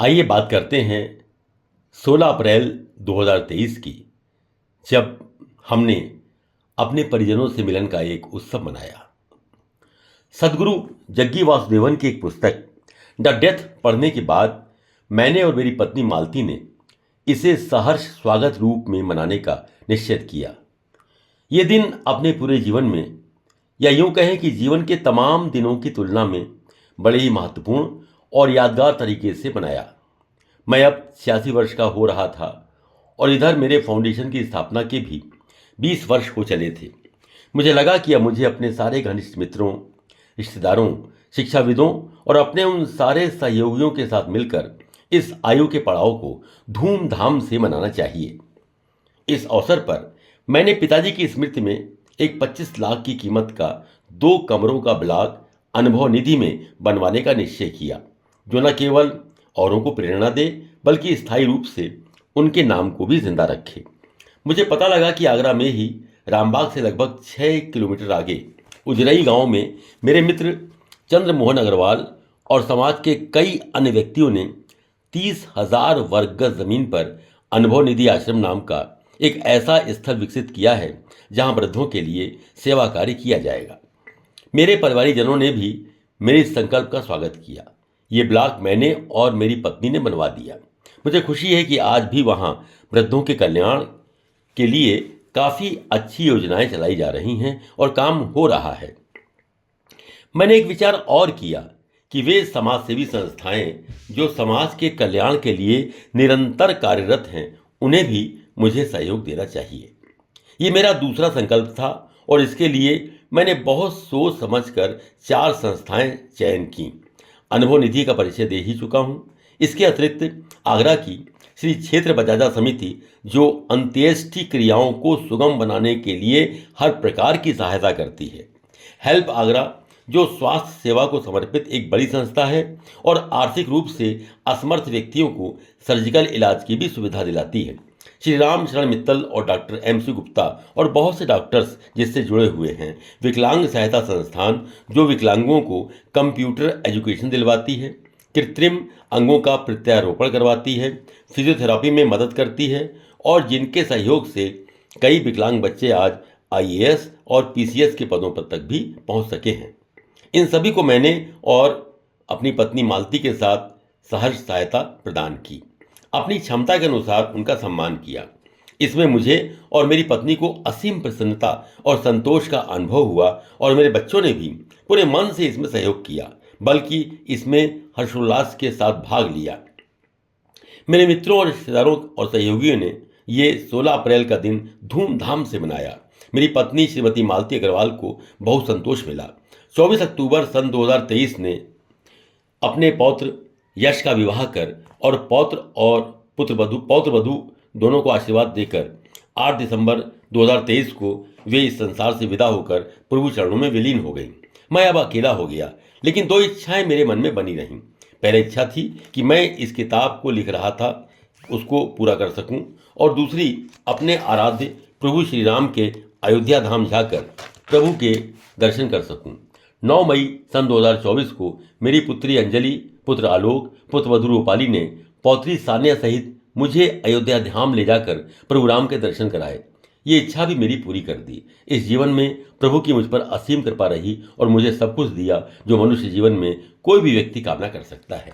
आइए बात करते हैं 16 अप्रैल 2023 की, जब हमने अपने परिजनों से मिलन का एक उत्सव मनाया। सदगुरु जग्गी वासुदेवन की एक पुस्तक द डेथ पढ़ने के बाद मैंने और मेरी पत्नी मालती ने इसे सहर्ष स्वागत रूप में मनाने का निश्चय किया। ये दिन अपने पूरे जीवन में, या यूं कहें कि जीवन के तमाम दिनों की तुलना में, बड़े ही महत्वपूर्ण और यादगार तरीके से मनाया। मैं अब 86 वर्ष का हो रहा था और इधर मेरे फाउंडेशन की स्थापना के भी 20 वर्ष हो चले थे। मुझे लगा कि अब मुझे अपने सारे घनिष्ठ मित्रों, रिश्तेदारों, शिक्षाविदों और अपने उन सारे सहयोगियों के साथ मिलकर इस आयु के पड़ाव को धूमधाम से मनाना चाहिए। इस अवसर पर मैंने पिताजी की स्मृति में एक 25 लाख की कीमत का 2 कमरों का ब्लॉक अनुभव निधि में बनवाने का निश्चय किया, जो न केवल औरों को प्रेरणा दे बल्कि स्थायी रूप से उनके नाम को भी जिंदा रखे। मुझे पता लगा कि आगरा में ही रामबाग से लगभग 6 किलोमीटर आगे उजरई गांव में मेरे मित्र चंद्र मोहन अग्रवाल और समाज के कई अन्य व्यक्तियों ने 30,000 वर्ग गज जमीन पर अनुभव निधि आश्रम नाम का एक ऐसा स्थल विकसित किया है जहां वृद्धों के लिए सेवा कार्य किया जाएगा। मेरे परिवारीजनों ने भी मेरे इस संकल्प का स्वागत किया। ये ब्लॉक मैंने और मेरी पत्नी ने बनवा दिया। मुझे खुशी है कि आज भी वहां वृद्धों के कल्याण के लिए काफ़ी अच्छी योजनाएं चलाई जा रही हैं और काम हो रहा है। मैंने एक विचार और किया कि वे समाजसेवी संस्थाएं जो समाज के कल्याण के लिए निरंतर कार्यरत हैं, उन्हें भी मुझे सहयोग देना चाहिए। ये मेरा दूसरा संकल्प था और इसके लिए मैंने बहुत सोच समझकर 4 संस्थाएं चयन की। अनुभव निधि का परिचय दे ही चुका हूं। इसके अतिरिक्त आगरा की श्री क्षेत्र बजाजा समिति, जो अंत्येष्टि क्रियाओं को सुगम बनाने के लिए हर प्रकार की सहायता करती है। हेल्प आगरा, जो स्वास्थ्य सेवा को समर्पित एक बड़ी संस्था है और आर्थिक रूप से असमर्थ व्यक्तियों को सर्जिकल इलाज की भी सुविधा दिलाती है। श्री राम शरण मित्तल और डॉक्टर MC गुप्ता और बहुत से डॉक्टर्स जिससे जुड़े हुए हैं। विकलांग सहायता संस्थान, जो विकलांगों को कंप्यूटर एजुकेशन दिलवाती है, कृत्रिम अंगों का प्रत्यारोपण करवाती है, फिजियोथेरापी में मदद करती है और जिनके सहयोग से कई विकलांग बच्चे आज IAS और PCS के पदों पर तक भी पहुंच सके हैं। इन सभी को मैंने और अपनी पत्नी मालती के साथ सहर्ष सहायता प्रदान की, अपनी क्षमता के अनुसार उनका सम्मान किया। इसमें मुझे और मेरी पत्नी को असीम प्रसन्नता और संतोष का अनुभव हुआ और मेरे बच्चों ने भी पूरे मन से इसमें सहयोग किया, बल्कि इसमें हर्षोल्लास के साथ भाग लिया। मेरे मित्रों और रिश्तेदारों और सहयोगियों ने ये 16 अप्रैल का दिन धूमधाम से मनाया। मेरी पत्नी श्रीमती मालती अग्रवाल को बहुत संतोष मिला। 24 अक्टूबर सन 2023 ने अपने पौत्र यश का विवाह कर और पौत्र और पौत्र वधू दोनों को आशीर्वाद देकर 8 दिसंबर 2023 को वे इस संसार से विदा होकर प्रभु चरणों में विलीन हो गई। मैं अब अकेला हो गया, लेकिन 2 इच्छाएं मेरे मन में बनी रहीं। पहली इच्छा थी कि मैं इस किताब को लिख रहा था उसको पूरा कर सकूं, और दूसरी अपने आराध्य प्रभु श्री राम के अयोध्या धाम जाकर प्रभु के दर्शन कर सकूं। 9 मई सन 2024 को मेरी पुत्री अंजलि, पुत्र आलोक, पुत्रवधू रूपाली ने पौत्री सान्या सहित मुझे अयोध्या धाम ले जाकर प्रभु राम के दर्शन कराए। ये इच्छा भी मेरी पूरी कर दी। इस जीवन में प्रभु की मुझ पर असीम कृपा रही और मुझे सब कुछ दिया जो मनुष्य जीवन में कोई भी व्यक्ति कामना कर सकता है।